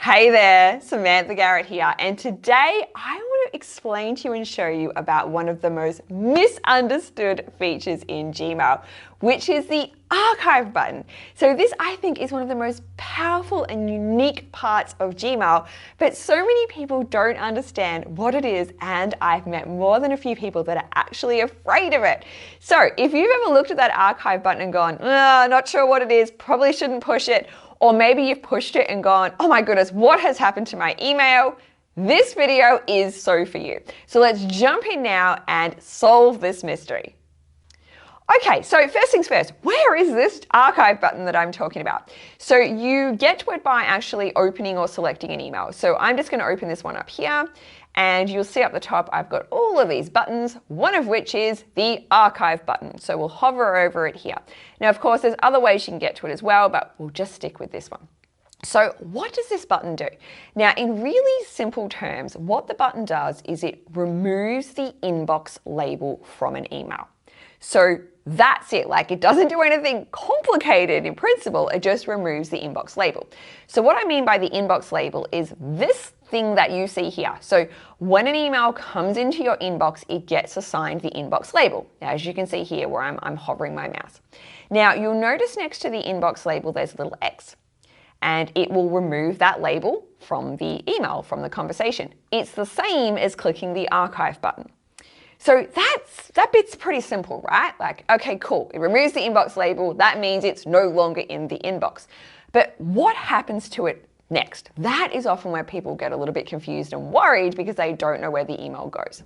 Hey there, Samantha Garrett here, and today I want to explain to you and show you about one of the most misunderstood features in Gmail, which is the archive button. So this, I think, is one of the most powerful and unique parts of Gmail, but so many people don't understand what it is, and I've met more than a few people that are actually afraid of it. So if you've ever looked at that archive button and gone, not sure what it is, probably shouldn't push it, or maybe you've pushed it and gone, oh my goodness, what has happened to my email? This video is so for you. So let's jump in now and solve this mystery. Okay, so first things first, where is this archive button that I'm talking about? So you get to it by actually opening or selecting an email. So I'm just going to open this one up here, and you'll see up the top I've got all of these buttons, one of which is the archive button. So we'll hover over it here. Now, of course, there's other ways you can get to it as well, but we'll just stick with this one. So what does this button do? Now, in really simple terms, what the button does is it removes the inbox label from an email. So that's it. Like, it doesn't do anything complicated in principle. It just removes the inbox label. So what I mean by the inbox label is this thing that you see here. So when an email comes into your inbox, it gets assigned the inbox label, as you can see here where I'm hovering my mouse. Now, you'll notice next to the inbox label, there's a little X, and it will remove that label from the email, from the conversation. It's the same as clicking the archive button. So that bit's pretty simple, right? Like, okay, cool. It removes the inbox label. That means it's no longer in the inbox. But what happens to it next? That is often where people get a little bit confused and worried because they don't know where the email goes.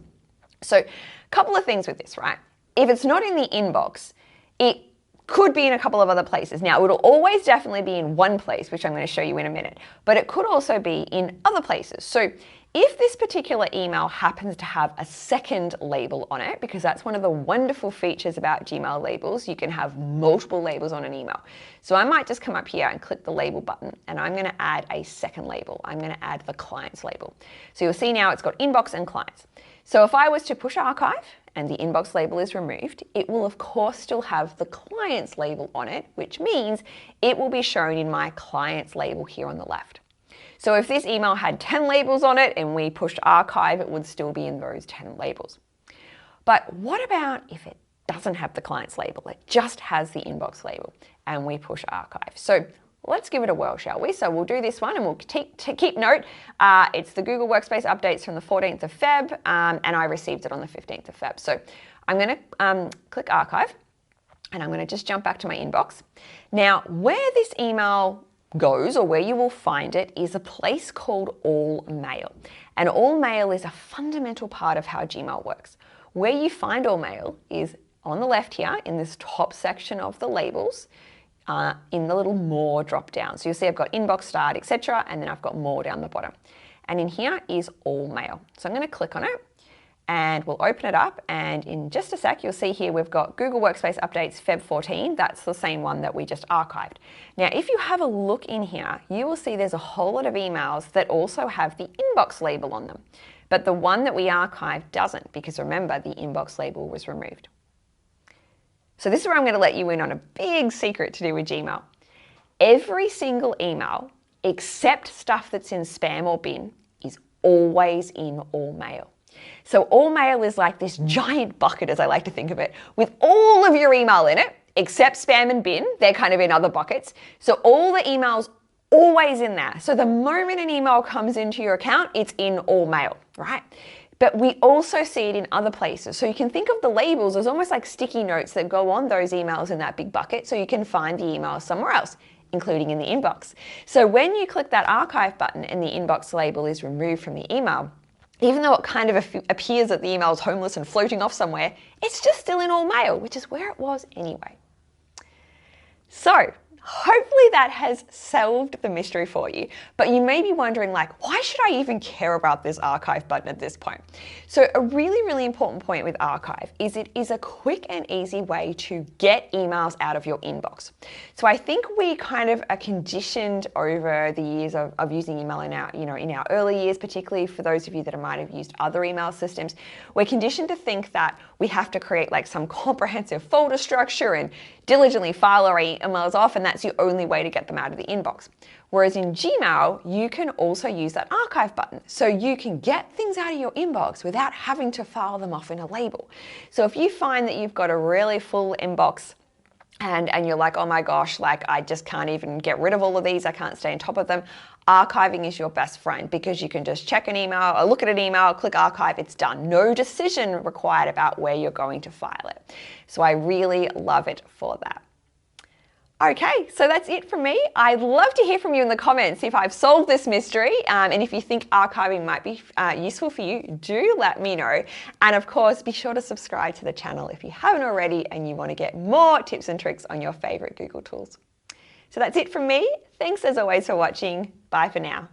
So a couple of things with this, right? If it's not in the inbox, it could be in a couple of other places. Now, it'll always definitely be in one place, which I'm going to show you in a minute, but it could also be in other places. So if this particular email happens to have a second label on it, because that's one of the wonderful features about Gmail labels, you can have multiple labels on an email. So I might just come up here and click the label button, and I'm going to add a second label. I'm going to add the clients label. So you'll see now it's got inbox and clients. So if I was to push archive and the inbox label is removed, it will of course still have the clients label on it, which means it will be shown in my clients label here on the left. So if this email had 10 labels on it and we pushed archive, it would still be in those 10 labels. But what about if it doesn't have the clients label? It just has the inbox label and we push archive. So let's give it a whirl, shall we? So we'll do this one and we'll keep note. It's the Google Workspace updates from the 14th of Feb, and I received it on the 15th of Feb. So I'm going to click archive, and I'm going to just jump back to my inbox. Now, where this email goes, or where you will find it, is a place called All Mail. And All Mail is a fundamental part of how Gmail works. Where you find All Mail is on the left here in this top section of the labels, in the little More drop down. So you'll see I've got inbox, start, etc., and then I've got More down the bottom. And in here is All Mail. So I'm going to click on it, and we'll open it up, and in just a sec, you'll see here we've got Google Workspace Updates Feb 14. That's the same one that we just archived. Now, if you have a look in here, you will see there's a whole lot of emails that also have the inbox label on them. But the one that we archived doesn't, because remember, the inbox label was removed. So this is where I'm going to let you in on a big secret to do with Gmail. Every single email, except stuff that's in spam or bin, is always in All Mail. So All Mail is like this giant bucket, as I like to think of it, with all of your email in it, except spam and bin. They're kind of in other buckets. So all the emails always in there. So the moment an email comes into your account, it's in All Mail, right? But we also see it in other places. So you can think of the labels as almost like sticky notes that go on those emails in that big bucket, so you can find the email somewhere else, including in the inbox. So when you click that archive button and the inbox label is removed from the email, even though it kind of appears that the email is homeless and floating off somewhere, it's just still in All Mail, which is where it was anyway. So hopefully that has solved the mystery for you, but you may be wondering, like, why should I even care about this archive button at this point? So a really, really important point with archive is it is a quick and easy way to get emails out of your inbox. So I think we kind of are conditioned over the years of using email in our early years, particularly for those of you that might have used other email systems. We're conditioned to think that we have to create like some comprehensive folder structure and diligently file our emails off, and that's your only way to get them out of the inbox. Whereas in Gmail, you can also use that archive button. So you can get things out of your inbox without having to file them off in a label. So if you find that you've got a really full inbox and you're like, oh my gosh, like I just can't even get rid of all of these, I can't stay on top of them, archiving is your best friend because you can just check an email or look at an email, click archive, it's done. No decision required about where you're going to file it. So I really love it for that. Okay, so that's it from me. I'd love to hear from you in the comments if I've solved this mystery, and if you think archiving might be useful for you, do let me know. And of course, be sure to subscribe to the channel if you haven't already and you want to get more tips and tricks on your favorite Google tools. So that's it from me. Thanks as always for watching. Bye for now.